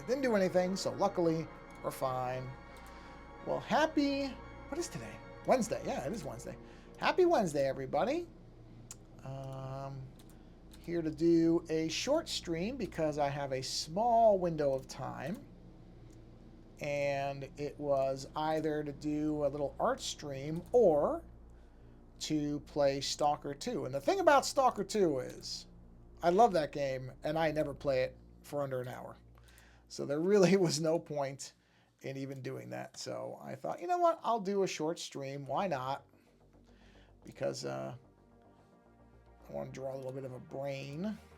It didn't do anything, so luckily we're fine. Well, what is today? Wednesday. Yeah, it is Wednesday. Happy Wednesday, everybody. Here to do a short stream because I have a small window of time. And it was either to do a little art stream or to play Stalker 2. And the thing about Stalker 2 is I love that game, and I never play it for under an hour. So there really was no point in even doing that. So I thought, you know what? I'll do a short stream. Why not? Because I want to draw a little bit of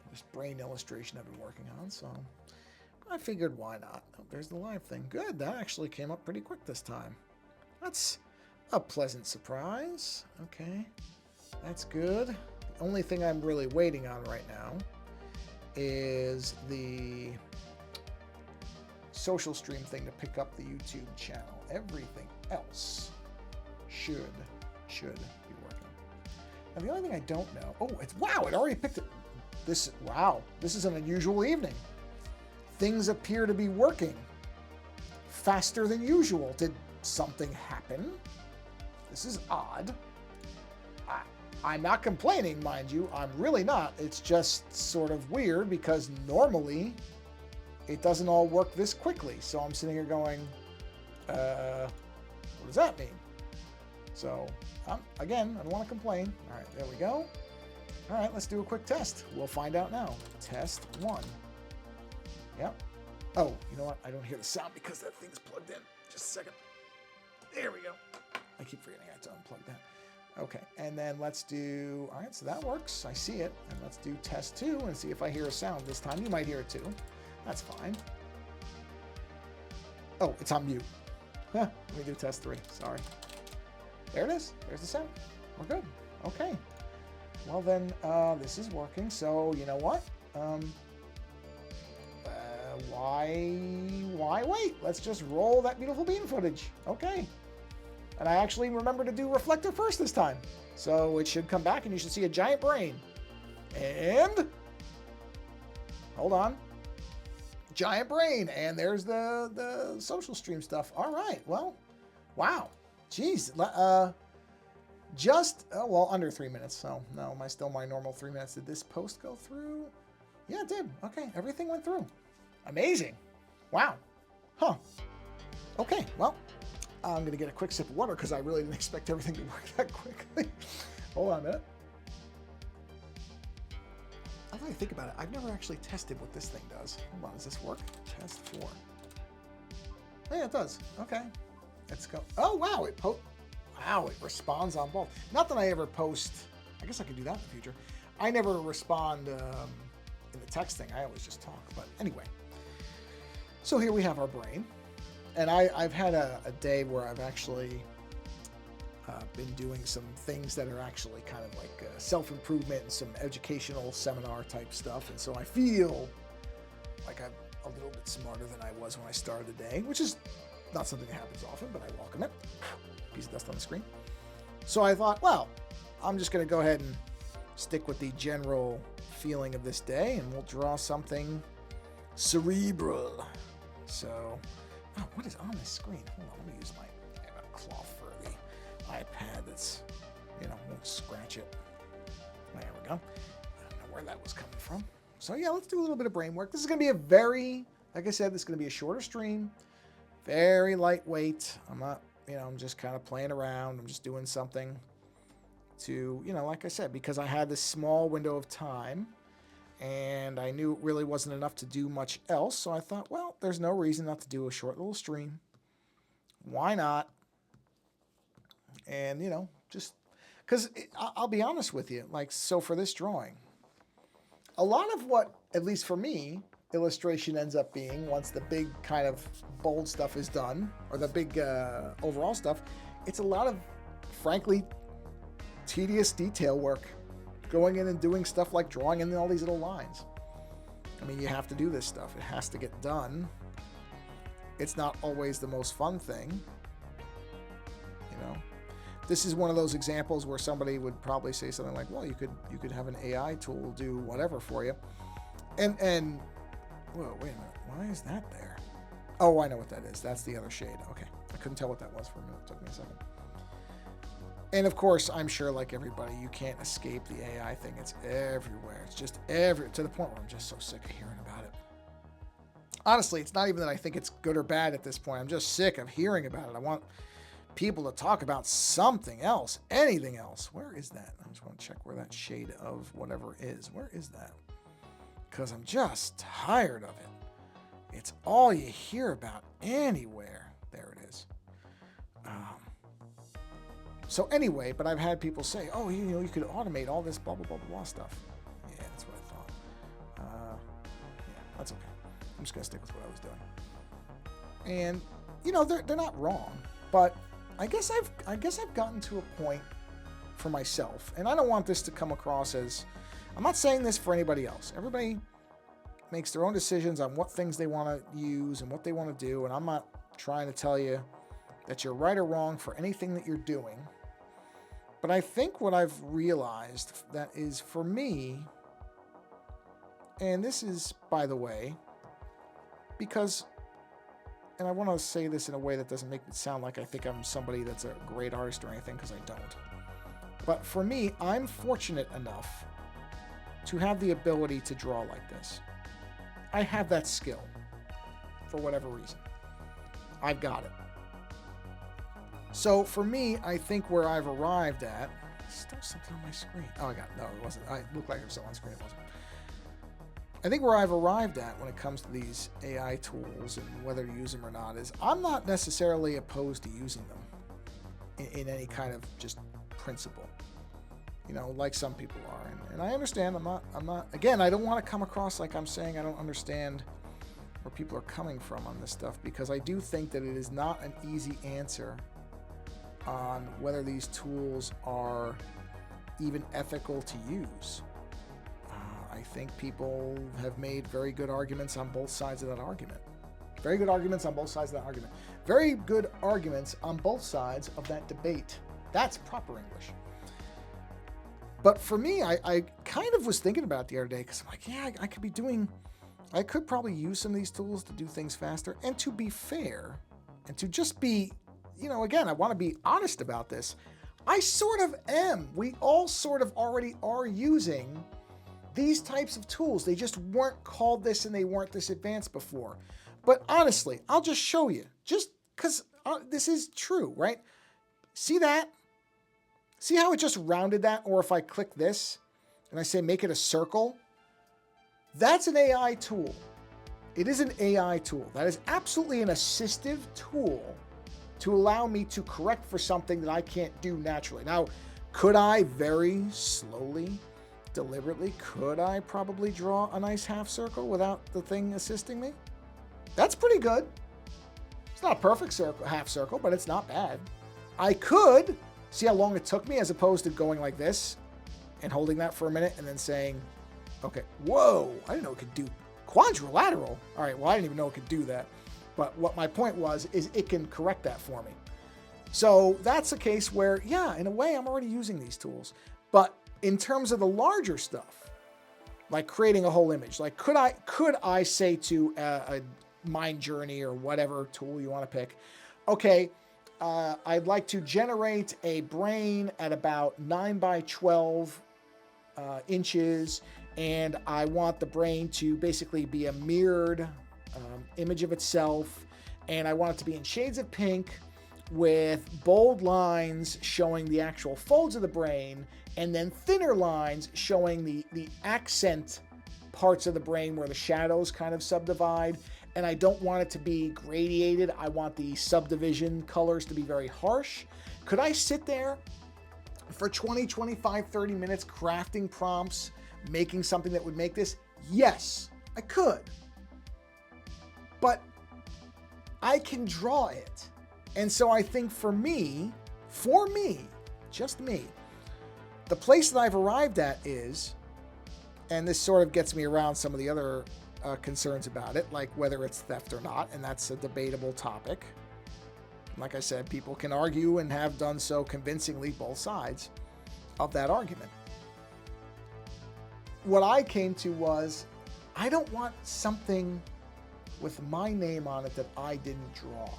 this brain illustration I've been working on. So I figured, why not? Oh, there's the live thing. Good. That actually came up pretty quick this time. That's a pleasant surprise. Okay. That's good. The only thing I'm really waiting on right now is the social stream thing to pick up the YouTube channel. Everything else should be working. And the only thing I don't know... Oh, wow, it already picked it. Wow, this is an unusual evening. Things appear to be working faster than usual. Did something happen? This is odd. I'm not complaining, mind you. I'm really not. It's just sort of weird because normally it doesn't all work this quickly. So I'm sitting here going, what does that mean? So, again, I don't want to complain. All right, there we go. All right, let's do a quick test. We'll find out now. Test 1. Yep. Oh, you know what? I don't hear the sound because that thing's plugged in. Just a second. There we go. I keep forgetting I have to unplug that. Okay, and then let's do... All right, so that works. I see it. And let's do test 2 and see if I hear a sound this time. You might hear it too. That's fine. Oh, it's on mute. Let me do test 3. Sorry. There it is. There's the sound. We're good. Okay. Well, then, this is working. So, you know what? Why wait? Let's just roll that beautiful bean footage. Okay. And I actually remember to do reflector first this time. So it should come back and you should see a giant brain. And hold on. Giant brain. And there's the social stream stuff. All right. Well, wow. Jeez. Well, under 3 minutes. So no, still my normal 3 minutes. Did this post go through? Yeah, it did. Okay. Everything went through. Amazing. Wow. Huh. Okay. Well, I'm going to get a quick sip of water because I really didn't expect everything to work that quickly. Hold on a minute. Now that I think about it, I've never actually tested what this thing does. Hold on, does this work? Test 4. Yeah, it does. Okay. Let's go. Oh, wow. It responds on both. Not that I ever post. I guess I could do that in the future. I never respond in the text thing. I always just talk. But anyway. So here we have our brain. And I've had a day where I've actually been doing some things that are actually kind of like self-improvement and some educational seminar type stuff. And so I feel like I'm a little bit smarter than I was when I started the day, which is not something that happens often, but I welcome it. Piece of dust on the screen. So I thought, well, I'm just going to go ahead and stick with the general feeling of this day, and we'll draw something cerebral. So... Oh, what is on this screen? Hold on, let me use my cloth for the iPad that's, won't scratch it. There we go. I don't know where that was coming from. So yeah, let's do a little bit of brain work. This is going to be like I said, this is going to be a shorter stream. Very lightweight. I'm not, I'm just kind of playing around. I'm just doing something to, like I said, because I had this small window of time. And I knew it really wasn't enough to do much else. So I thought, well, there's no reason not to do a short little stream. Why not? And, just because I'll be honest with you. So for this drawing, a lot of what, at least for me, illustration ends up being once the big kind of bold stuff is done or the big overall stuff, it's a lot of, frankly, tedious detail work. Going in and doing stuff like drawing in all these little lines. I mean, you have to do this stuff. It has to get done. It's not always the most fun thing. This is one of those examples where somebody would probably say something like, well, you could have an AI tool do whatever for you. And whoa, wait a minute. Why is that there? Oh, I know what that is. That's the other shade. Okay. I couldn't tell what that was for a minute. It took me a second. And of course, I'm sure like everybody, you can't escape the AI thing. It's everywhere. It's just to the point where I'm just so sick of hearing about it. Honestly, it's not even that I think it's good or bad at this point. I'm just sick of hearing about it. I want people to talk about something else, anything else. Where is that? I just want to check where that shade of whatever is. Where is that? Because I'm just tired of it. It's all you hear about anywhere. There it is. So anyway, but I've had people say, oh, you could automate all this blah, blah, blah, blah stuff. Yeah, that's what I thought. Yeah, that's okay. I'm just going to stick with what I was doing. And, they're not wrong, but I guess I've gotten to a point for myself, and I don't want this to come across as, I'm not saying this for anybody else. Everybody makes their own decisions on what things they want to use and what they want to do, and I'm not trying to tell you that you're right or wrong for anything that you're doing. But I think what I've realized that is for me, and this is, by the way, because, and I want to say this in a way that doesn't make it sound like I think I'm somebody that's a great artist or anything, because I don't. But for me, I'm fortunate enough to have the ability to draw like this. I have that skill for whatever reason. I've got it. So for me, I think where I've arrived at, still something on my screen. Oh, I got it. No, it wasn't. I looked like it was still on screen. It wasn't. I think where I've arrived at when it comes to these AI tools and whether to use them or not is I'm not necessarily opposed to using them in any kind of just principle, like some people are. And I understand. I'm not, again, I don't want to come across like I'm saying I don't understand where people are coming from on this stuff, because I do think that it is not an easy answer on whether these tools are even ethical to use. I think people have made very good arguments on both sides of that argument. Very good arguments on both sides of that argument. Very good arguments on both sides of that debate. That's proper English. But for me, I kind of was thinking about it the other day, because I'm like, yeah, I could probably use some of these tools to do things faster. And to be fair, and to just be, again, I want to be honest about this. I sort of am. We all sort of already are using these types of tools. They just weren't called this and they weren't this advanced before. But honestly, I'll just show you, just because this is true, right? See that? See how it just rounded that? Or if I click this and I say make it a circle, that's an AI tool. It is an AI tool. That is absolutely an assistive tool to allow me to correct for something that I can't do naturally. Now, could I very slowly, deliberately, could I probably draw a nice half circle without the thing assisting me? That's pretty good. It's not a perfect circle, half circle, but it's not bad. I could, see how long it took me as opposed to going like this and holding that for a minute and then saying, okay, whoa, I didn't know it could do quadrilateral. All right, well, I didn't even know it could do that. But what my point was, is it can correct that for me. So that's a case where, yeah, in a way, I'm already using these tools. But in terms of the larger stuff, like creating a whole image, like could I say to a Mind Journey or whatever tool you want to pick, okay, I'd like to generate a brain at about 9 by 12 inches, and I want the brain to basically be a mirrored image of itself, and I want it to be in shades of pink with bold lines showing the actual folds of the brain, and then thinner lines showing the accent parts of the brain where the shadows kind of subdivide. And I don't want it to be gradiated. I want the subdivision colors to be very harsh. Could I sit there for 20, 25, 30 minutes crafting prompts, making something that would make this? Yes, I could. But I can draw it. And so I think for me, just me, the place that I've arrived at is, and this sort of gets me around some of the other concerns about it, like whether it's theft or not, and that's a debatable topic. Like I said, people can argue and have done so convincingly, both sides of that argument. What I came to was, I don't want something with my name on it that I didn't draw.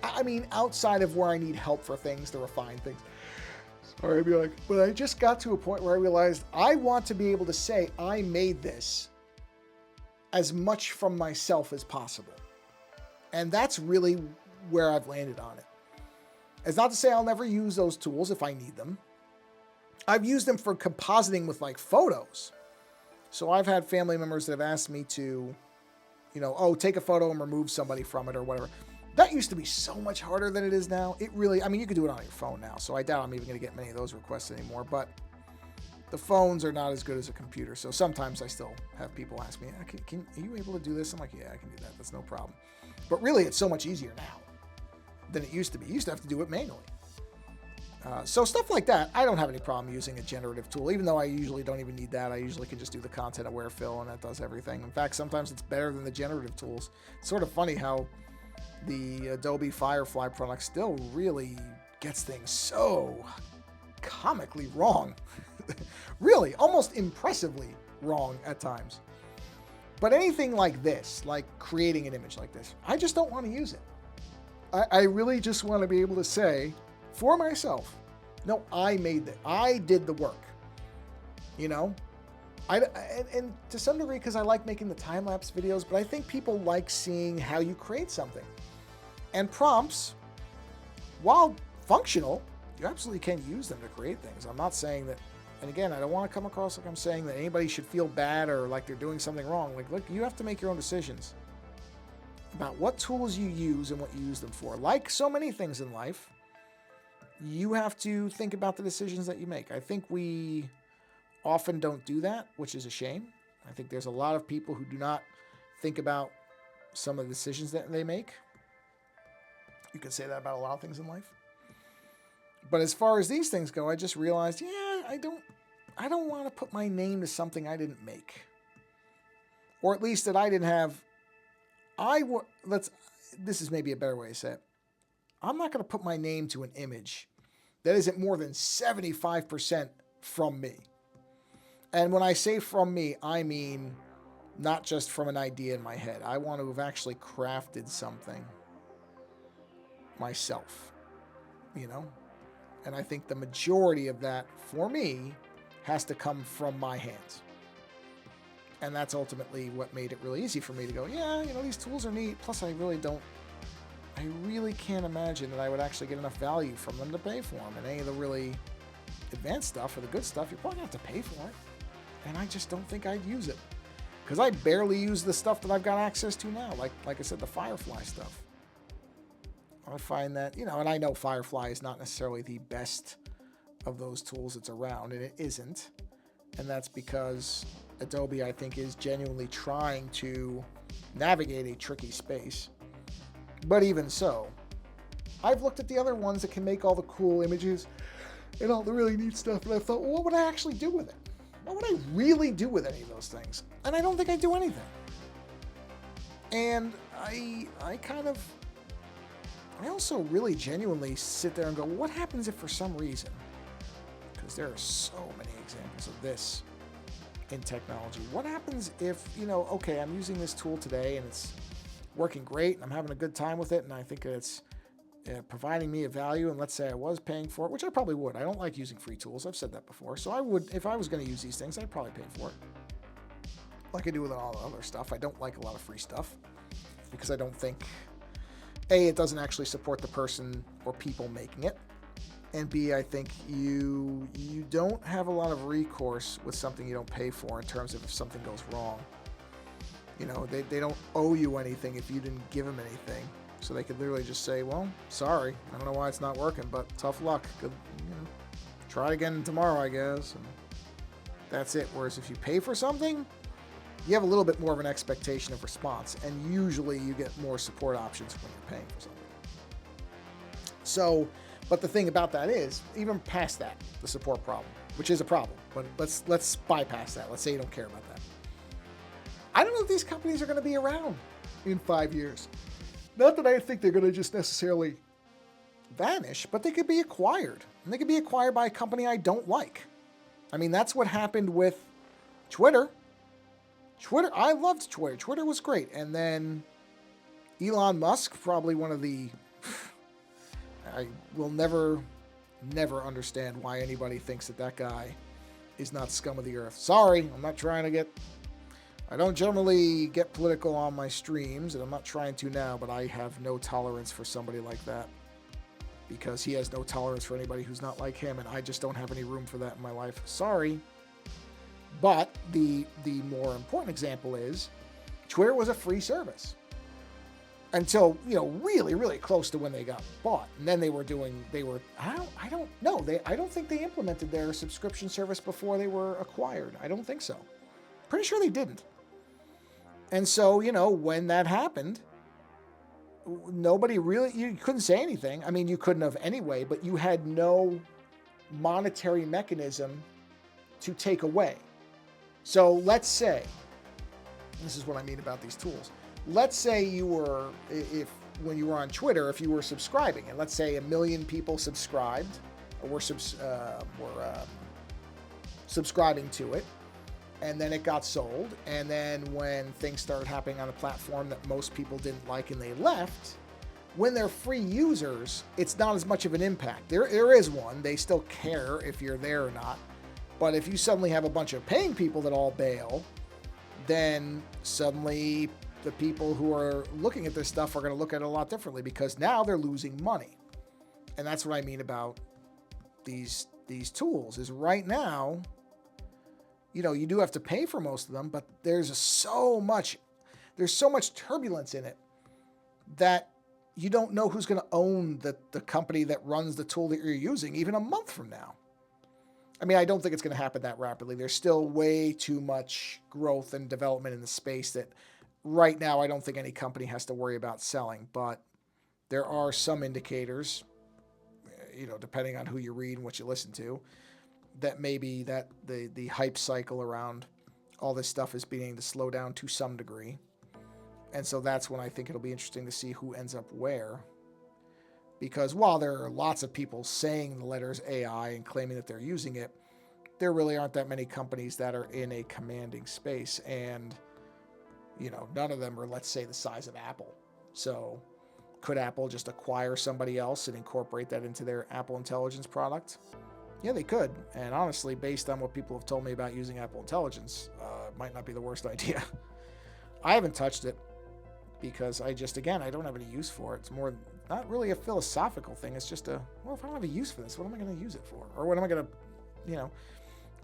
I mean, outside of where I need help for things to refine things. Sorry, I'd be like, but I just got to a point where I realized I want to be able to say I made this as much from myself as possible. And that's really where I've landed on it. It's not to say I'll never use those tools if I need them. I've used them for compositing with like photos. So I've had family members that have asked me to, you know, oh, take a photo and remove somebody from it or whatever. That used to be so much harder than it is now. It really, I mean, you can do it on your phone now, so I doubt I'm even going to get many of those requests anymore, but the phones are not as good as a computer, so sometimes I still have people ask me, are you able to do this? I'm like, yeah, I can do that. That's no problem. But really, it's so much easier now than it used to be. You used to have to do it manually. So stuff like that, I don't have any problem using a generative tool, even though I usually don't even need that. I usually can just do the content aware fill, and that does everything. In fact, sometimes it's better than the generative tools. It's sort of funny how the Adobe Firefly product still really gets things so comically wrong. Really, almost impressively wrong at times. But anything like this, like creating an image like this, I just don't want to use it. I really just want to be able to say for myself, no, I made it. I did the work. You know? And to some degree, because I like making the time-lapse videos, but I think people like seeing how you create something. And prompts, while functional, you absolutely can use them to create things. I'm not saying that, and again, I don't want to come across like I'm saying that anybody should feel bad or like they're doing something wrong. Like, look, you have to make your own decisions about what tools you use and what you use them for. Like so many things in life, you have to think about the decisions that you make. I think we often don't do that, which is a shame. I think there's a lot of people who do not think about some of the decisions that they make. You could say that about a lot of things in life. But as far as these things go, I just realized, yeah, I don't want to put my name to something I didn't make. Or at least that I didn't have. This is maybe a better way to say it. I'm not going to put my name to an image that isn't more than 75% from me. And when I say from me, I mean not just from an idea in my head. I want to have actually crafted something myself, you know? And I think the majority of that, for me, has to come from my hands. And that's ultimately what made it really easy for me to go, yeah, you know, these tools are neat. Plus, I really can't imagine that I would actually get enough value from them to pay for them. And any of the really advanced stuff or the good stuff, you're probably going to have to pay for it. And I just don't think I'd use it. Because I barely use the stuff that I've got access to now. Like I said, the Firefly stuff. I find that, you know, and I know Firefly is not necessarily the best of those tools that's around, and it isn't. And that's because Adobe, I think, is genuinely trying to navigate a tricky space. But even so, I've looked at the other ones that can make all the cool images and all the really neat stuff, and I thought, well, what would I actually do with it? What would I really do with any of those things? And I don't think I'd do anything. And I also really genuinely sit there and go, well, what happens if for some reason, because there are so many examples of this in technology, what happens if, you know, okay, I'm using this tool today and it's working great and I'm having a good time with it and I think it's providing me a value, and let's say I was paying for it, which I probably would. I don't like using free tools. I've said that before. So I would, if I was going to use these things, I'd probably pay for it. Like I do with all the other stuff. I don't like a lot of free stuff because I don't think, A, it doesn't actually support the person or people making it. And B, I think you don't have a lot of recourse with something you don't pay for in terms of if something goes wrong. You know, they don't owe you anything if you didn't give them anything. So they could literally just say, well, sorry, I don't know why it's not working, but tough luck. Good, you know, try it again tomorrow, I guess. And that's it. Whereas if you pay for something, you have a little bit more of an expectation of response, and usually you get more support options when you're paying for something. So, but the thing about that is, even past that, the support problem, which is a problem, but let's bypass that. Let's say you don't care about that. I don't know if these companies are going to be around in 5 years. Not that I think they're going to just necessarily vanish, but they could be acquired. And they could be acquired by a company I don't like. I mean, that's what happened with Twitter. Twitter, I loved Twitter. Twitter was great. And then Elon Musk, probably one of the... I will never understand why anybody thinks that that guy is not scum of the earth. Sorry, I'm not trying to get... I don't generally get political on my streams, and I'm not trying to now, but I have no tolerance for somebody like that. Because he has no tolerance for anybody who's not like him, and I just don't have any room for that in my life. Sorry. But the more important example is Twitter was a free service until, really, really close to when they got bought. And then I don't know. I don't think they implemented their subscription service before they were acquired. I don't think so. Pretty sure they didn't. And so, when that happened, nobody really, you couldn't say anything. I mean, you couldn't have anyway, but you had no monetary mechanism to take away. So let's say, this is what I mean about these tools. Let's say when you were on Twitter, if you were subscribing, and let's say 1 million people subscribed, or were subscribing to it, and then it got sold, and then when things started happening on a platform that most people didn't like and they left, when they're free users, it's not as much of an impact. There is one. They still care if you're there or not. But if you suddenly have a bunch of paying people that all bail, then suddenly the people who are looking at this stuff are going to look at it a lot differently because now they're losing money. And that's what I mean about these tools is right now, you do have to pay for most of them, but there's so much turbulence in it that you don't know who's going to own the company that runs the tool that you're using even a month from now. I mean, I don't think it's going to happen that rapidly. There's still way too much growth and development in the space that right now I don't think any company has to worry about selling. But there are some indicators, depending on who you read and what you listen to, that maybe that the hype cycle around all this stuff is beginning to slow down to some degree. And so that's when I think it'll be interesting to see who ends up where. Because while there are lots of people saying the letters AI and claiming that they're using it, there really aren't that many companies that are in a commanding space. And, none of them are, let's say, the size of Apple. So could Apple just acquire somebody else and incorporate that into their Apple Intelligence product? Yeah, they could. And honestly, based on what people have told me about using Apple Intelligence, it might not be the worst idea. I haven't touched it because I don't have any use for it. It's more not really a philosophical thing. It's just if I don't have a use for this, what am I going to use it for? Or what am I going to,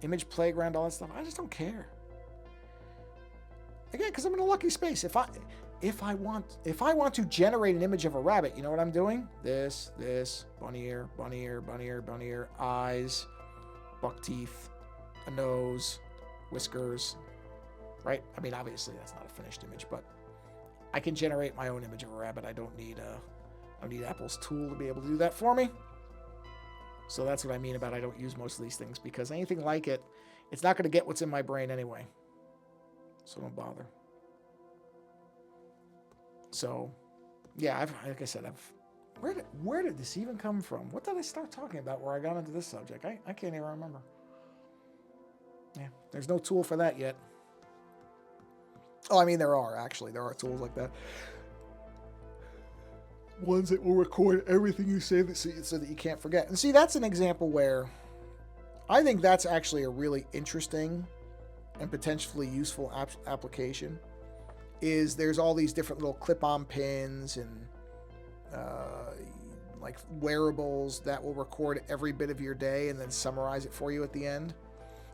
image playground, all that stuff? I just don't care. Again, because I'm in a lucky space. If I want to generate an image of a rabbit, you know what I'm doing? This, bunny ear, eyes, buck teeth, a nose, whiskers, right? I mean, obviously that's not a finished image, but I can generate my own image of a rabbit. I don't need Apple's tool to be able to do that for me. So that's what I mean about I don't use most of these things because anything like it, it's not going to get what's in my brain anyway. So don't bother. So, yeah, like I said, where did this even come from? What did I start talking about where I got into this subject? I can't even remember. Yeah, there's no tool for that yet. Oh, I mean, there are tools like that. Ones that will record everything you say so that you can't forget. And see, that's an example where I think that's actually a really interesting and potentially useful application. Is there's all these different little clip-on pins and like wearables that will record every bit of your day and then summarize it for you at the end.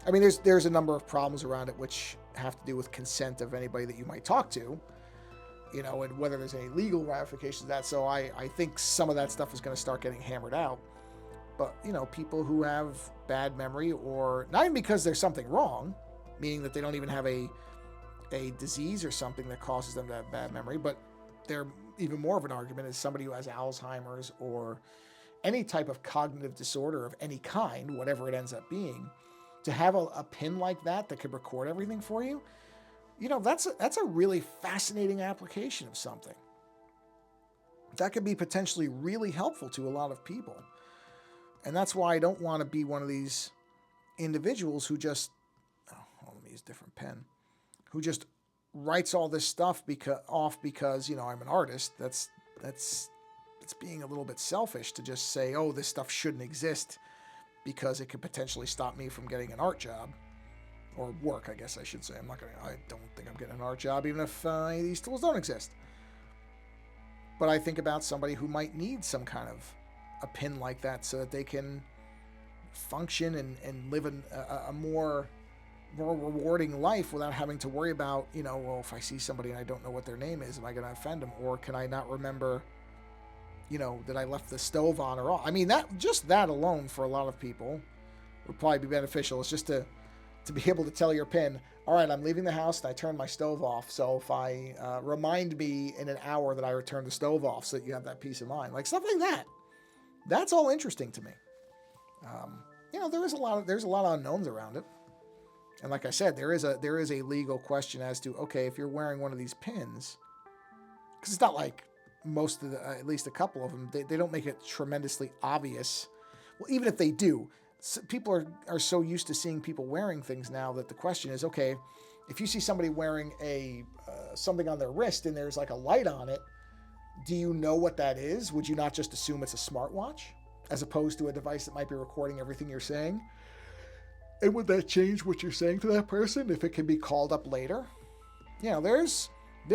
I mean, there's a number of problems around it which have to do with consent of anybody that you might talk to, and whether there's any legal ramifications of that. So I think some of that stuff is going to start getting hammered out. But, people who have bad memory, or not even because there's something wrong, meaning that they don't even have a disease or something that causes them to have bad memory, but they're even more of an argument is somebody who has Alzheimer's or any type of cognitive disorder of any kind, whatever it ends up being, to have a pin like that could record everything for you, that's a really fascinating application of something. That could be potentially really helpful to a lot of people. And that's why I don't want to be one of these individuals who just, let me use a different pen, who just writes all this stuff because, I'm an artist. That's it's being a little bit selfish to just say, oh, this stuff shouldn't exist because it could potentially stop me from getting an art job. Or work, I guess I should say. I don't think I'm getting an art job, even if these tools don't exist. But I think about somebody who might need some kind of a pin like that so that they can function and live a more rewarding life without having to worry about, well, if I see somebody and I don't know what their name is, am I going to offend them? Or can I not remember, that I left the stove on or off? I mean, that alone for a lot of people would probably be beneficial. It's just to be able to tell your pin, all right, I'm leaving the house and I turned my stove off. So if I remind me in an hour that I returned the stove off, so that you have that peace of mind, like stuff like that. That's all interesting to me. There's a lot of unknowns around it, and like I said, there is a legal question as to, okay, if you're wearing one of these pins, because it's not like most of at least a couple of them, they don't make it tremendously obvious. Well, even if they do. People are so used to seeing people wearing things now that the question is, okay, if you see somebody wearing something on their wrist and there's like a light on it, do you know what that is? Would you not just assume it's a smartwatch as opposed to a device that might be recording everything you're saying? And would that change what you're saying to that person if it can be called up later? There's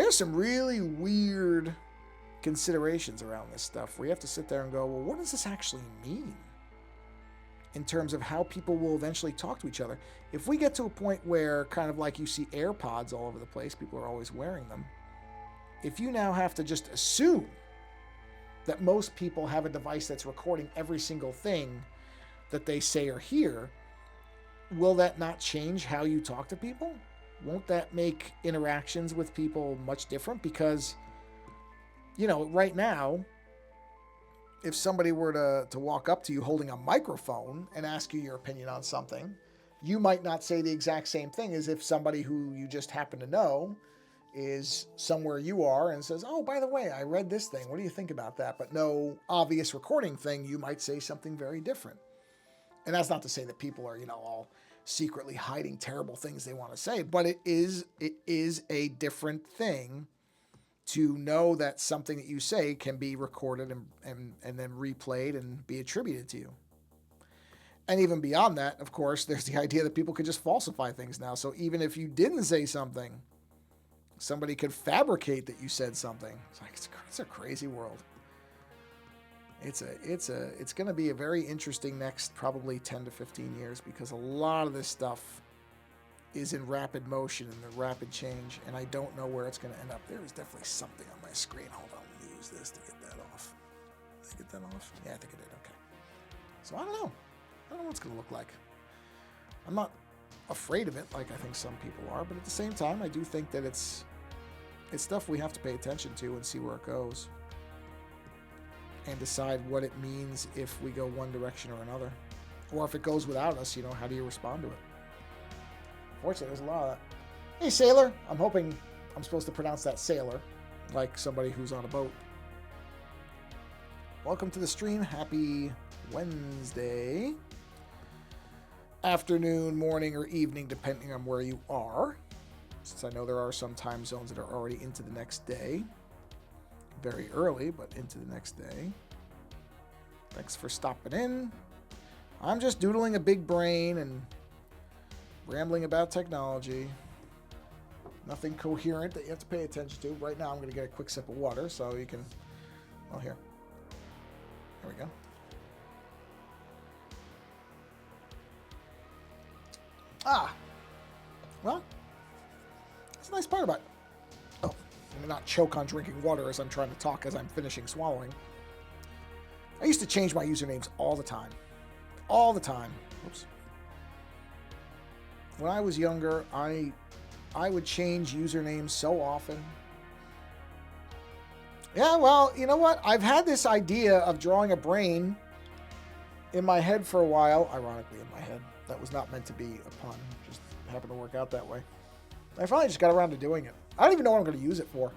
some really weird considerations around this stuff where you have to sit there and go, well, what does this actually mean? In terms of how people will eventually talk to each other. If we get to a point where, kind of like you see AirPods all over the place, people are always wearing them. If you now have to just assume that most people have a device that's recording every single thing that they say or hear, will that not change how you talk to people? Won't that make interactions with people much different? Because, right now, if somebody were to walk up to you holding a microphone and ask you your opinion on something, you might not say the exact same thing as if somebody who you just happen to know is somewhere you are and says, oh, by the way, I read this thing. What do you think about that? But no obvious recording thing, you might say something very different. And that's not to say that people are, all secretly hiding terrible things they want to say, but it is a different thing to know that something that you say can be recorded and then replayed and be attributed to you. And even beyond that, of course, there's the idea that people could just falsify things now. So even if you didn't say something, somebody could fabricate that you said something. It's a crazy world. It's going to be a very interesting next probably 10 to 15 years because a lot of this stuff is in rapid motion and a rapid change, and I don't know where it's going to end up. There is definitely something on my screen. Hold on, let me use this to get that off. Did I get that off? Yeah, I think I did. Okay. So I don't know. I don't know what it's going to look like. I'm not afraid of it like I think some people are, but at the same time, I do think that it's stuff we have to pay attention to and see where it goes and decide what it means if we go one direction or another. Or if it goes without us, how do you respond to it? Fortunately, there's a lot of that. Hey, sailor. I'm hoping I'm supposed to pronounce that sailor, like somebody who's on a boat. Welcome to the stream. Happy Wednesday. Afternoon, morning, or evening, depending on where you are. Since I know there are some time zones that are already into the next day. Very early, but into the next day. Thanks for stopping in. I'm just doodling a big brain and rambling about technology. Nothing coherent that you have to pay attention to. Right now I'm going to get a quick sip of water so you can... Oh, here. There we go. Well, that's a nice part about it. Oh, I'm going to not choke on drinking water as I'm trying to talk as I'm finishing swallowing. I used to change my usernames all the time. All the time. Oops. When I was younger, I would change usernames so often. Yeah, well, you know what? I've had this idea of drawing a brain in my head for a while. Ironically, in my head. That was not meant to be a pun. Just happened to work out that way. I finally just got around to doing it. I don't even know what I'm going to use it for.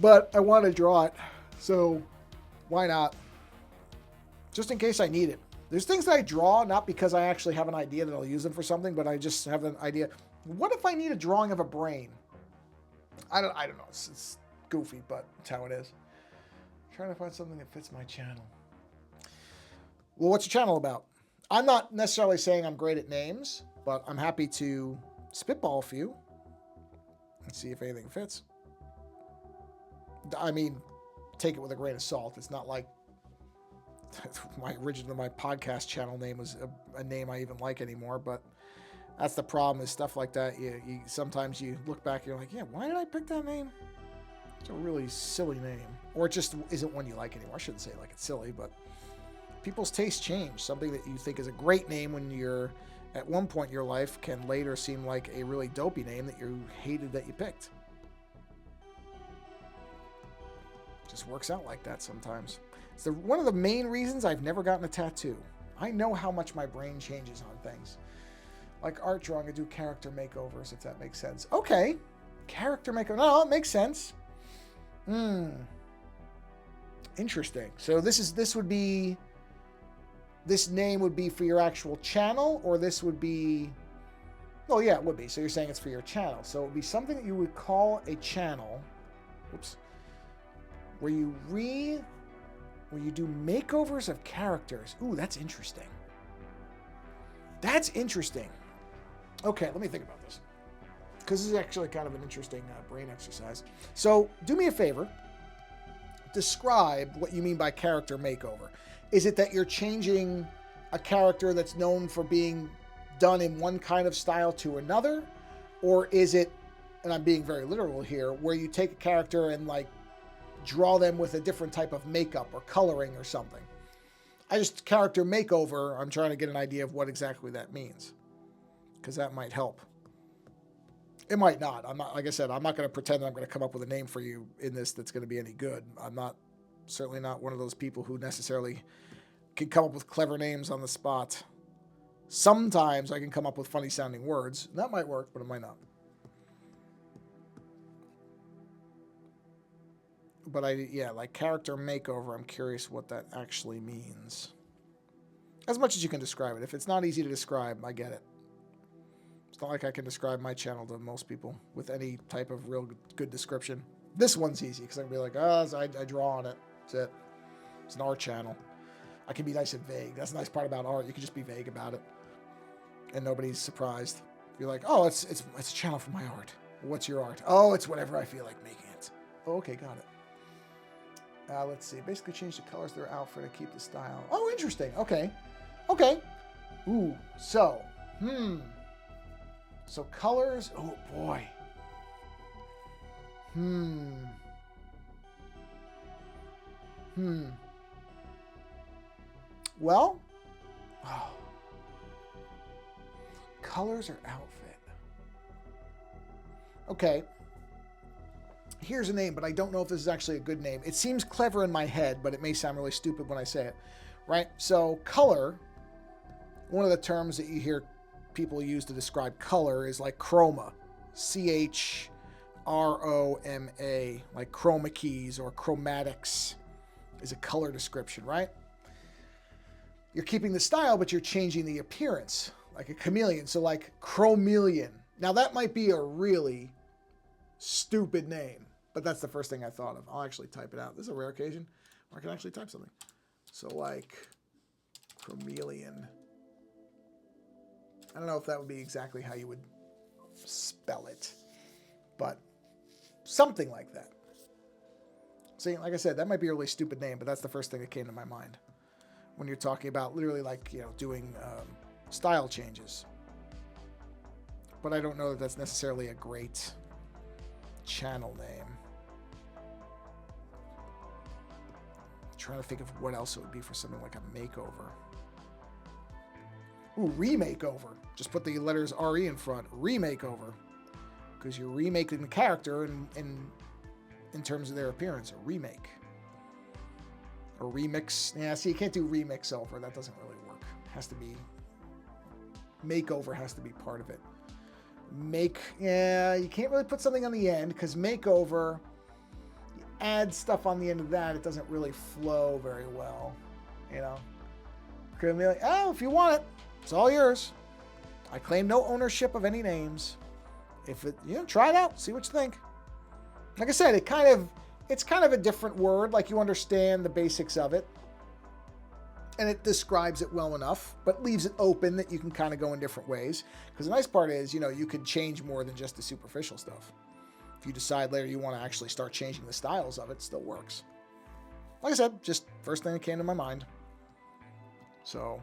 But I want to draw it. So why not? Just in case I need it. There's things that I draw, not because I actually have an idea that I'll use them for something, but I just have an idea. What if I need a drawing of a brain? I don't know. It's goofy, but it's how it is. I'm trying to find something that fits my channel. Well, what's your channel about? I'm not necessarily saying I'm great at names, but I'm happy to spitball a few and see if anything fits. I mean, take it with a grain of salt. It's not like my podcast channel name was a name I even like anymore, but that's the problem is stuff like that. You sometimes you look back and you're like, yeah, why did I pick that name? It's a really silly name. Or it just isn't one you like anymore. I shouldn't say like it's silly, but people's tastes change. Something that you think is a great name when you're at one point in your life can later seem like a really dopey name that you hated that you picked. Just works out like that sometimes. It's one of the main reasons I've never gotten a tattoo. I know how much my brain changes on things. Like art drawing, I do character makeovers, if that makes sense. Okay. Character makeover. No, it makes sense. Interesting. So this name would be for your actual channel, or this would be... Oh, yeah, it would be. So you're saying it's for your channel. So it would be something that you would call a channel. Whoops. Where you do makeovers of characters. Ooh, that's interesting. That's interesting. Okay, let me think about this. Because this is actually kind of an interesting brain exercise. So do me a favor. Describe what you mean by character makeover. Is it that you're changing a character that's known for being done in one kind of style to another? Or is it, and I'm being very literal here, where you take a character and like draw them with a different type of makeup or coloring or something? Character makeover, I'm trying to get an idea of what exactly that means. Because that might help. It might not. I'm not, like I said, I'm not going to pretend that I'm going to come up with a name for you in this that's going to be any good. I'm certainly not one of those people who necessarily can come up with clever names on the spot. Sometimes I can come up with funny sounding words. That might work, but it might not. But like character makeover, I'm curious what that actually means. As much as you can describe it. If it's not easy to describe, I get it. It's not like I can describe my channel to most people with any type of real good description. This one's easy because I can be like, I draw on it. That's it. It's an art channel. I can be nice and vague. That's the nice part about art. You can just be vague about it. And nobody's surprised. You're like, oh, it's a channel for my art. What's your art? Oh, it's whatever I feel like making it. Oh, okay, got it. Let's see. Basically change the colors of their outfit and keep the style. Oh, interesting. Okay. Okay. Ooh, so, So colors, oh boy. Well, colors or outfit. Okay. Here's a name, but I don't know if this is actually a good name. It seems clever in my head, but it may sound really stupid when I say it, right? So color, one of the terms that you hear people use to describe color is like chroma, CHROMA, like chroma keys or chromatics is a color description, right? You're keeping the style, but you're changing the appearance, like a chameleon. So like chromeleon. Now that might be a really stupid name, but that's the first thing I thought of. I'll actually type it out. This is a rare occasion where I can actually type something. So like chromeleon. I don't know if that would be exactly how you would spell it, but something like that. See, like I said, that might be a really stupid name, but that's the first thing that came to my mind when you're talking about literally like, doing style changes. But I don't know that that's necessarily a great channel name. I'm trying to think of what else it would be for something like a makeover. Ooh, remakeover. Just put the letters RE in front. Remakeover. Because you're remaking the character in terms of their appearance. A remake. Or remix. Yeah, see, you can't do remix over. That doesn't really work. It has to be... Makeover has to be part of it. Yeah, you can't really put something on the end, because makeover, you add stuff on the end of that, it doesn't really flow very well. Could be like, oh, if you want it, it's all yours. I claim no ownership of any names. if it, try it out, see what you think. Like I said, it's kind of a different word. Like you understand the basics of it, and it describes it well enough, but leaves it open that you can kind of go in different ways. Because the nice part is, you could change more than just the superficial stuff. If you decide later you want to actually start changing the styles of it, it still works. Like I said, just first thing that came to my mind. So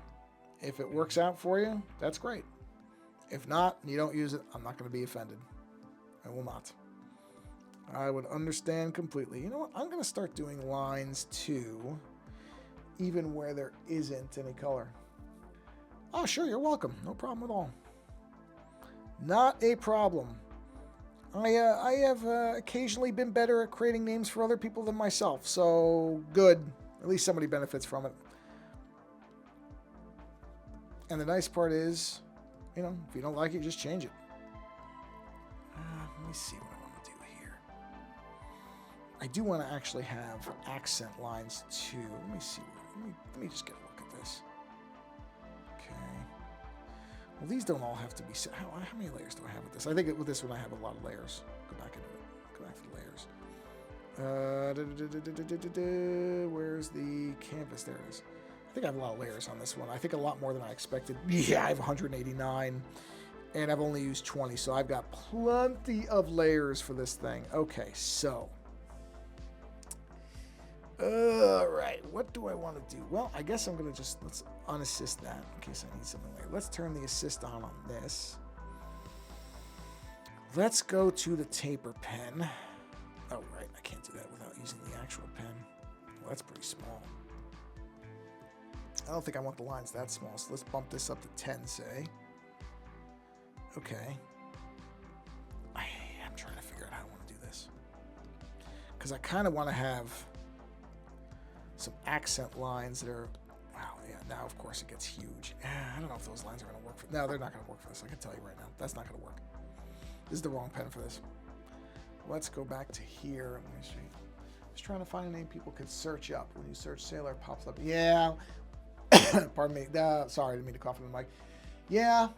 if it works out for you, that's great. If not, and you don't use it, I'm not going to be offended. I will not. I would understand completely. You know what? I'm going to start doing lines too, even where there isn't any color. Oh, sure, you're welcome. No problem at all. Not a problem. I have occasionally been better at creating names for other people than myself, so good. At least somebody benefits from it. And the nice part is, if you don't like it, just change it. Let me see what I want to do here. I do want to actually have accent lines too. Let me see. Let me just get a look at this. Okay. Well, these don't all have to be set. How many layers do I have with this? I think with this one I have a lot of layers. Go back into it. Go back to the layers. Where's the canvas? There it is. I think I have a lot of layers on this one. I think a lot more than I expected. Yeah, I have 189, and I've only used 20, so I've got plenty of layers for this thing. Okay, so. All right, what do I want to do? Well, I guess I'm going to let's unassist that in case I need something later. Let's turn the assist on this. Let's go to the taper pen. Oh, right, I can't do that without using the actual pen. Well, that's pretty small. I don't think I want the lines that small, so let's bump this up to 10, say. Okay. I'm trying to figure out how I want to do this. Because I kind of want to have some accent lines that are... Wow, yeah, now of course it gets huge. I don't know if those lines are going to work for... No, they're not going to work for this. I can tell you right now. That's not going to work. This is the wrong pen for this. Let's go back to here. Let me see. Just trying to find a name people could search up. When you search Sailor, it pops up. Yeah... Pardon me. Sorry, I didn't mean to cough in the mic. Yeah.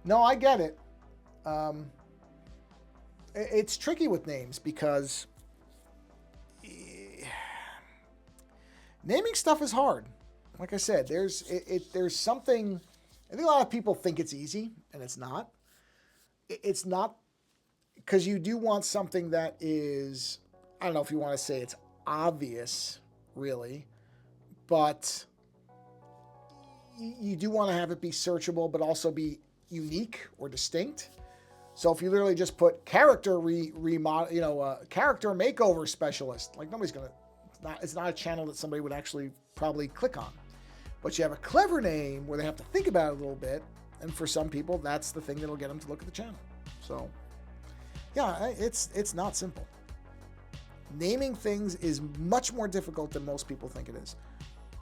No, I get it. It's tricky with names because naming stuff is hard. Like I said, there's something. I think a lot of people think it's easy, and it's not. It's not, because you do want something that is, I don't know if you want to say it's obvious, really, but you do want to have it be searchable, but also be unique or distinct. So if you literally just put character character makeover specialist, like nobody's gonna, it's not a channel that somebody would actually probably click on. But you have a clever name where they have to think about it a little bit, and for some people, that's the thing that'll get them to look at the channel. So, yeah, it's not simple. Naming things is much more difficult than most people think it is.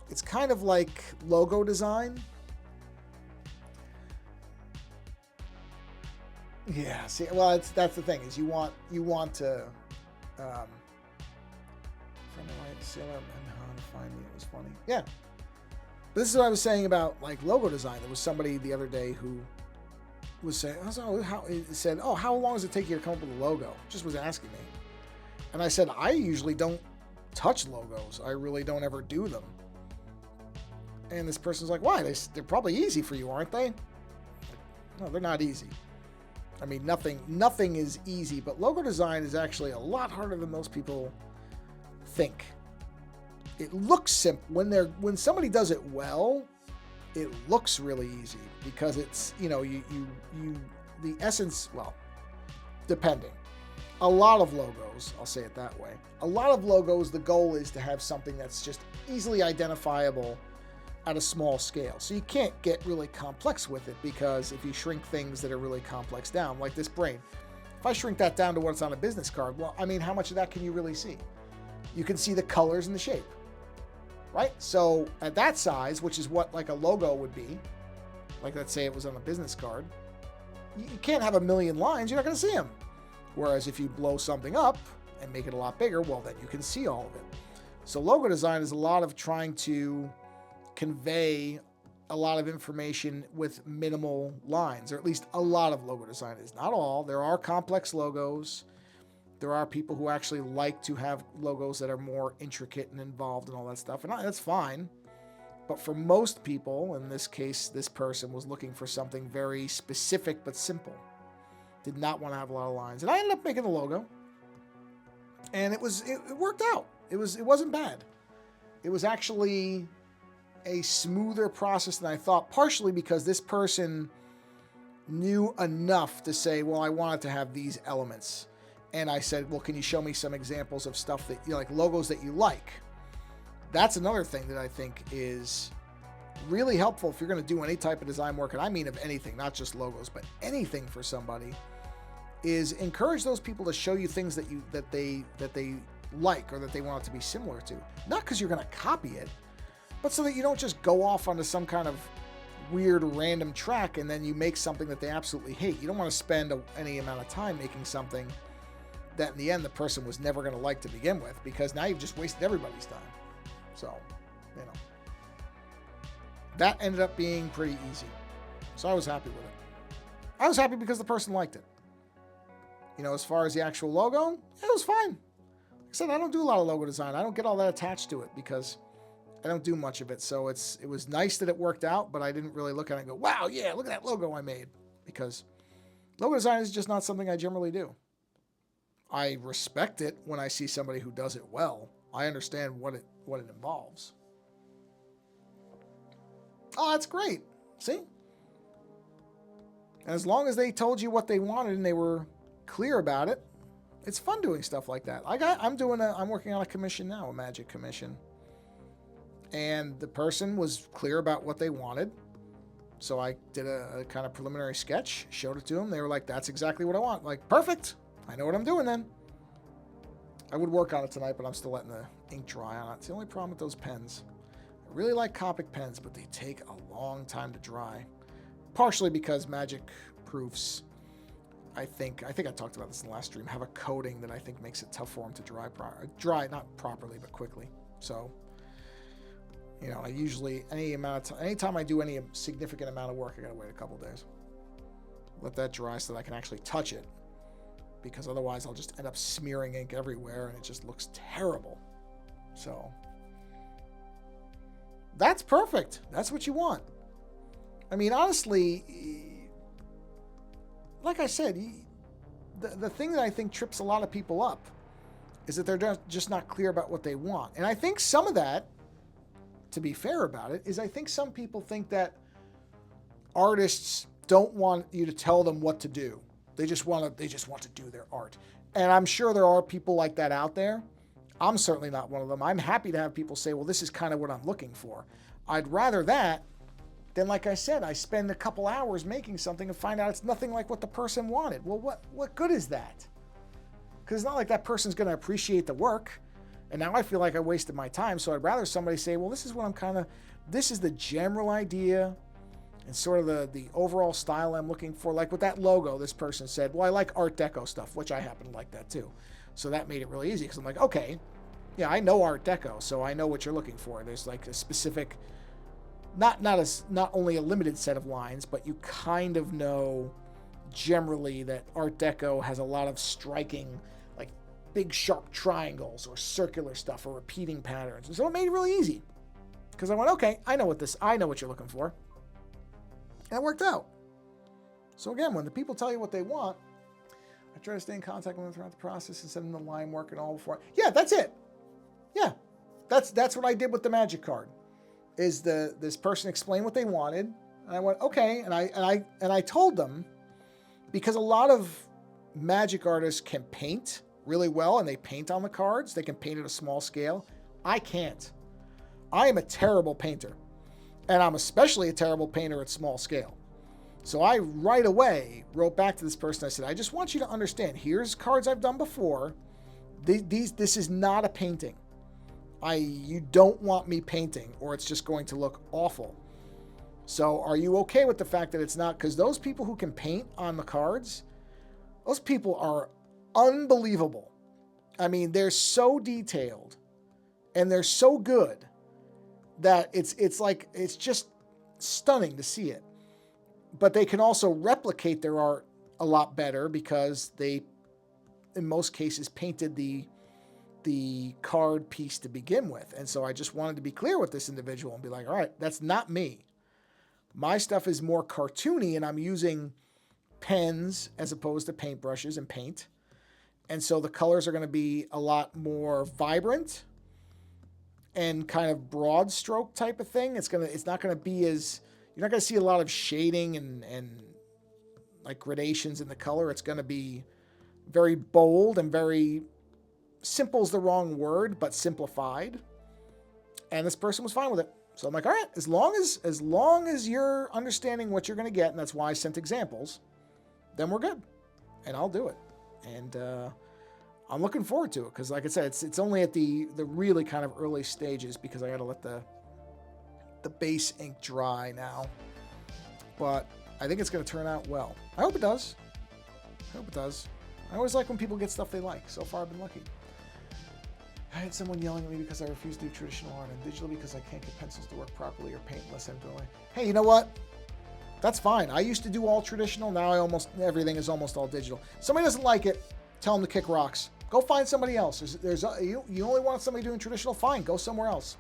It's kind of like logo design. Yeah, see, well, that's the thing, is you want to friend of mine, Sailor and Han find me. It was funny. Yeah. This is what I was saying about like logo design. There was somebody the other day who was saying, how long does it take you to come up with a logo? Just was asking me. And I said, I usually don't touch logos. I really don't ever do them. And this person's like, why? They're probably easy for you, aren't they? No, they're not easy. I mean, nothing is easy, but logo design is actually a lot harder than most people think. It looks simple. When somebody does it well, it looks really easy because it's, the essence, well, depending. A lot of logos, I'll say it that way. A lot of logos, the goal is to have something that's just easily identifiable at a small scale. So you can't get really complex with it, because if you shrink things that are really complex down, like this brain, if I shrink that down to what's on a business card, well, I mean, how much of that can you really see? You can see the colors and the shape, right? So at that size, which is what like a logo would be, like let's say it was on a business card, you can't have a million lines, you're not gonna see them. Whereas if you blow something up and make it a lot bigger, well, then you can see all of it. So logo design is a lot of trying to convey a lot of information with minimal lines, or at least a lot of logo design is. Not all. There are complex logos. There are people who actually like to have logos that are more intricate and involved and all that stuff, and that's fine. But for most people, in this case, this person was looking for something very specific but simple. Did not want to have a lot of lines. And I ended up making the logo. And it worked out. It wasn't bad. It was actually a smoother process than I thought, partially because this person knew enough to say, well, I wanted to have these elements. And I said, well, can you show me some examples of stuff that you like, logos that you like? That's another thing that I think is really helpful if you're going to do any type of design work, and I mean of anything, not just logos, but anything for somebody, is encourage those people to show you things that they like or that they want it to be similar to. Not because you're going to copy it, but so that you don't just go off onto some kind of weird random track and then you make something that they absolutely hate. You don't want to spend any amount of time making something that in the end the person was never going to like to begin with, because now you've just wasted everybody's time. So, that ended up being pretty easy. So I was happy with it. I was happy because the person liked it. As far as the actual logo, it was fine. Like I said, I don't do a lot of logo design. I don't get all that attached to it because I don't do much of it. So it was nice that it worked out, but I didn't really look at it and go, wow, yeah, look at that logo I made. Because logo design is just not something I generally do. I respect it when I see somebody who does it well. I understand what it involves. Oh, that's great. See? And as long as they told you what they wanted and they were clear about it, it's fun doing stuff like that. I'm working on a commission now, a magic commission. And the person was clear about what they wanted. So I did a kind of preliminary sketch, showed it to them. They were like, that's exactly what I want. Like, perfect. I know what I'm doing then. I would work on it tonight, but I'm still letting the ink dry on it. It's the only problem with those pens. I really like Copic pens, but they take a long time to dry. Partially because magic proofs, I think I talked about this in the last stream, have a coating that I think makes it tough for them to dry not properly, but quickly. So, I usually, anytime I do any significant amount of work, I gotta wait a couple days. Let that dry so that I can actually touch it. Because otherwise I'll just end up smearing ink everywhere and it just looks terrible. So that's perfect. That's what you want. I mean, honestly, like I said, the thing that I think trips a lot of people up is that they're just not clear about what they want. And I think some of that, to be fair about it, is I think some people think that artists don't want you to tell them what to do. They just want to do their art. And I'm sure there are people like that out there. I'm certainly not one of them. I'm happy to have people say, well, this is kind of what I'm looking for. I'd rather that than, like I said, I spend a couple hours making something and find out it's nothing like what the person wanted. Well, what good is that? Because it's not like that person's going to appreciate the work. And now I feel like I wasted my time. So I'd rather somebody say, well, this is what this is the general idea and sort of the overall style I'm looking for. Like with that logo, this person said, well, I like Art Deco stuff, which I happen to like that too. So that made it really easy because I'm like, okay, yeah, I know Art Deco, so I know what you're looking for. There's like a specific, not only a limited set of lines, but you kind of know generally that Art Deco has a lot of striking, like big sharp triangles or circular stuff or repeating patterns. And so it made it really easy because I went, okay, I know what you're looking for. And it worked out. So again, when the people tell you what they want, I try to stay in contact with them throughout the process and send them the line work and all before. Yeah, that's it. Yeah, that's what I did with the magic card. Is this person explained what they wanted, and I went okay, and I told them, because a lot of magic artists can paint really well and they paint on the cards. They can paint at a small scale. I can't. I am a terrible painter. And I'm especially a terrible painter at small scale. So I right away wrote back to this person. I said, I just want you to understand, here's cards I've done before. This is not a painting. You don't want me painting or it's just going to look awful. So are you okay with the fact that it's not? Because those people who can paint on the cards, those people are unbelievable. I mean, they're so detailed and they're so good that it's just stunning to see it. But they can also replicate their art a lot better because they, in most cases, painted the card piece to begin with. And so I just wanted to be clear with this individual and be like, all right, that's not me. My stuff is more cartoony, and I'm using pens as opposed to paintbrushes and paint. And so the colors are going to be a lot more vibrant and kind of broad stroke type of thing. It's not going to be as, you're not going to see a lot of shading and like gradations in the color. It's going to be very bold and very, simple is the wrong word, but simplified. And this person was fine with it. So I'm like, all right, as long as you're understanding what you're going to get, and that's why I sent examples, then we're good. And I'll do it. And I'm looking forward to it because, like I said, it's only at the really kind of early stages because I got to let the base ink dry now. But I think it's going to turn out well. I hope it does. I always like when people get stuff they like. So far, I've been lucky. I had someone yelling at me because I refuse to do traditional art and digital because I can't get pencils to work properly or paint unless I'm doing it. Hey, you know what? That's fine. I used to do all traditional. Now everything is almost all digital. Somebody doesn't like it, tell them to kick rocks. Go find somebody else. You only want somebody doing traditional? Fine, go somewhere else.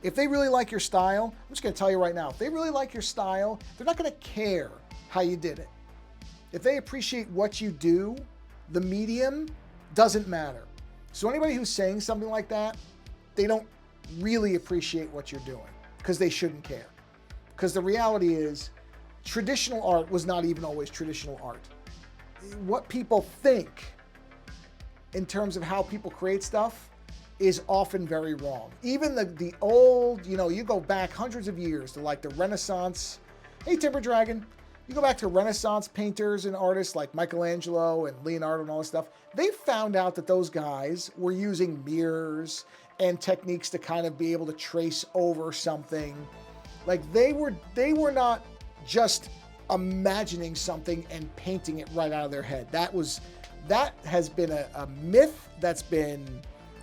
If they really like your style, I'm just going to tell you right now, if they really like your style, they're not going to care how you did it. If they appreciate what you do, the medium doesn't matter. So anybody who's saying something like that, they don't really appreciate what you're doing because they shouldn't care. Because the reality is, traditional art was not even always traditional art. What people think in terms of how people create stuff is often very wrong. Even the old, you go back hundreds of years to like the Renaissance. Hey, Timber Dragon. You go back to Renaissance painters and artists like Michelangelo and Leonardo and all this stuff. They found out that those guys were using mirrors and techniques to kind of be able to trace over something. Like they were not just imagining something and painting it right out of their head. That has been a myth that's been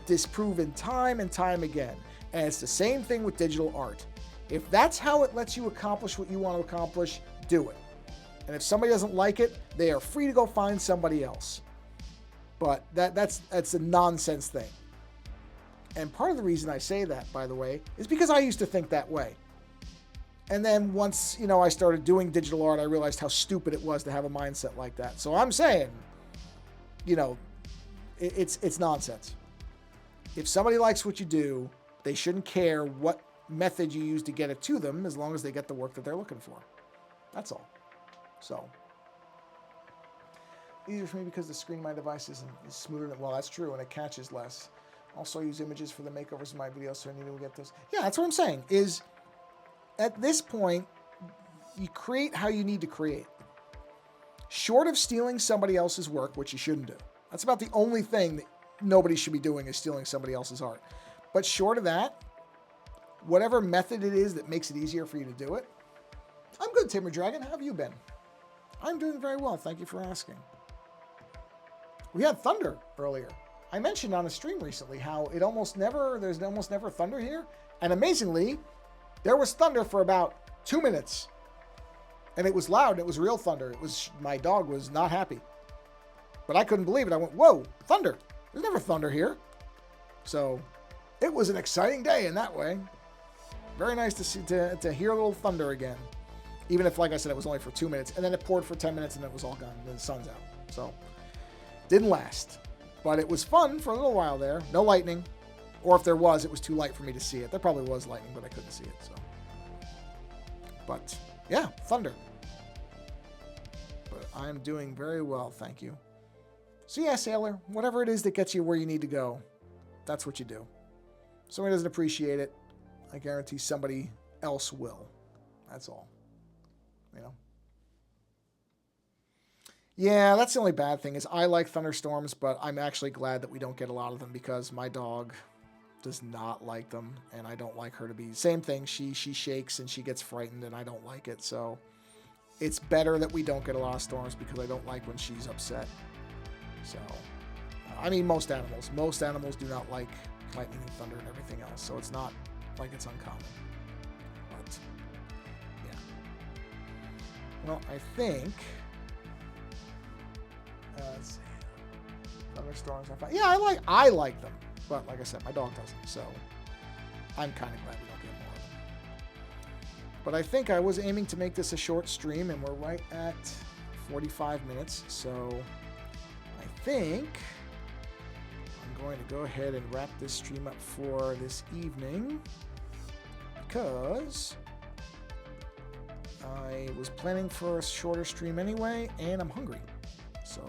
disproven time and time again. And it's the same thing with digital art. If that's how it lets you accomplish what you want to accomplish, do it. And if somebody doesn't like it, they are free to go find somebody else. But that's a nonsense thing. And part of the reason I say that, by the way, is because I used to think that way. And then once, I started doing digital art, I realized how stupid it was to have a mindset like that. So I'm saying, it's nonsense. If somebody likes what you do, they shouldn't care what method you use to get it to them as long as they get the work that they're looking for. That's all. So, easier for me because the screen of my device is smoother than, well, that's true, and it catches less. Also, I use images for the makeovers of my videos, so I need to get those. Yeah, that's what I'm saying, is at this point, you create how you need to create. Short of stealing somebody else's work, which you shouldn't do. That's about the only thing that nobody should be doing is stealing somebody else's art. But short of that, whatever method it is that makes it easier for you to do it, I'm good, Timber Dragon. How have you been? I'm doing very well. Thank you for asking. We had thunder earlier. I mentioned on a stream recently how there's almost never thunder here. And amazingly, there was thunder for about 2 minutes. And it was loud. And it was real thunder. My dog was not happy. But I couldn't believe it. I went, whoa, thunder. There's never thunder here. So it was an exciting day in that way. Very nice to hear a little thunder again. Even if, like I said, it was only for 2 minutes. And then it poured for 10 minutes and then it was all gone. And then the sun's out. So, didn't last. But it was fun for a little while there. No lightning. Or if there was, it was too light for me to see it. There probably was lightning, but I couldn't see it. So, but, yeah, thunder. But I'm doing very well, thank you. So, yeah, Sailor, whatever it is that gets you where you need to go, that's what you do. If somebody doesn't appreciate it, I guarantee somebody else will. That's all. Yeah, that's the only bad thing is I like thunderstorms, but I'm actually glad that we don't get a lot of them because my dog does not like them, and I don't like her to be. Same thing, she shakes and she gets frightened, and I don't like it. So it's better that we don't get a lot of storms because I don't like when she's upset. So, I mean, most animals do not like lightning and thunder and everything else. So it's not like it's uncommon. But yeah, Well, I think... let's see. Thunderstorms are fine. Yeah, I like them. But like I said, my dog doesn't. So I'm kind of glad we don't get more of them. But I think I was aiming to make this a short stream, and we're right at 45 minutes. So I think I'm going to go ahead and wrap this stream up for this evening, because I was planning for a shorter stream anyway, and I'm hungry. So,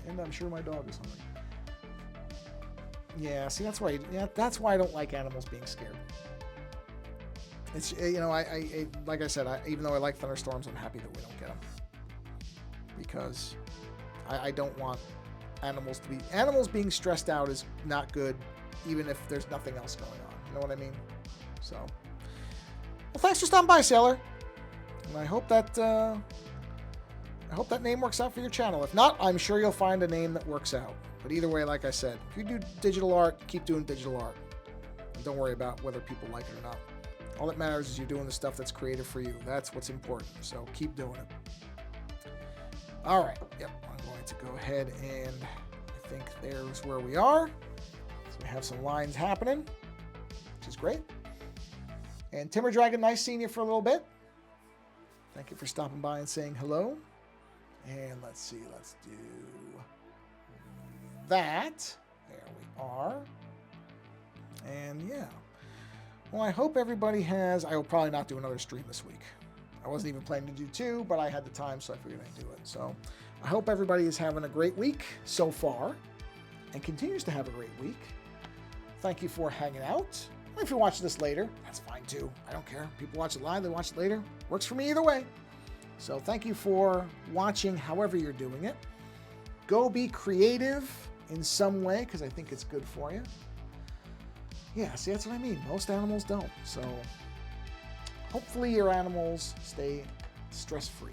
and I'm sure my dog is hungry. Yeah, see, that's why I don't like animals being scared. It's, you know, I like I said, even though I like thunderstorms, I'm happy that we don't get them, because I don't want animals being stressed out is not good, even if there's nothing else going on. You know what I mean? So, well, thanks for stopping by, Sailor, and I hope that name works out for your channel. If not, I'm sure you'll find a name that works out. But either way, like I said, if you do digital art, keep doing digital art. And don't worry about whether people like it or not. All that matters is you're doing the stuff that's creative for you. That's what's important. So keep doing it. All right. Yep. I'm going to go ahead and I think there's where we are. So we have some lines happening, which is great. And Timber Dragon, nice seeing you for a little bit. Thank you for stopping by and saying hello. And let's see. Let's do that. There we are. And yeah. Well, I hope everybody has... I will probably not do another stream this week. I wasn't even planning to do 2, but I had the time, so I figured I'd do it. So I hope everybody is having a great week so far and continues to have a great week. Thank you for hanging out. If you're watching this later, that's fine too. I don't care. People watch it live, they watch it later. Works for me either way. So thank you for watching however you're doing it. Go be creative in some way, because I think it's good for you. Yeah, see, that's what I mean. Most animals don't. So hopefully your animals stay stress-free,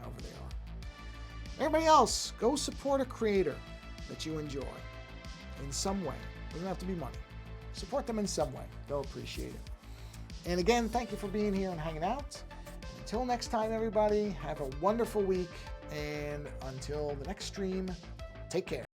however they are. Everybody else, go support a creator that you enjoy in some way. It doesn't have to be money. Support them in some way. They'll appreciate it. And again, thank you for being here and hanging out. Until next time, everybody, have a wonderful week. And until the next stream, take care.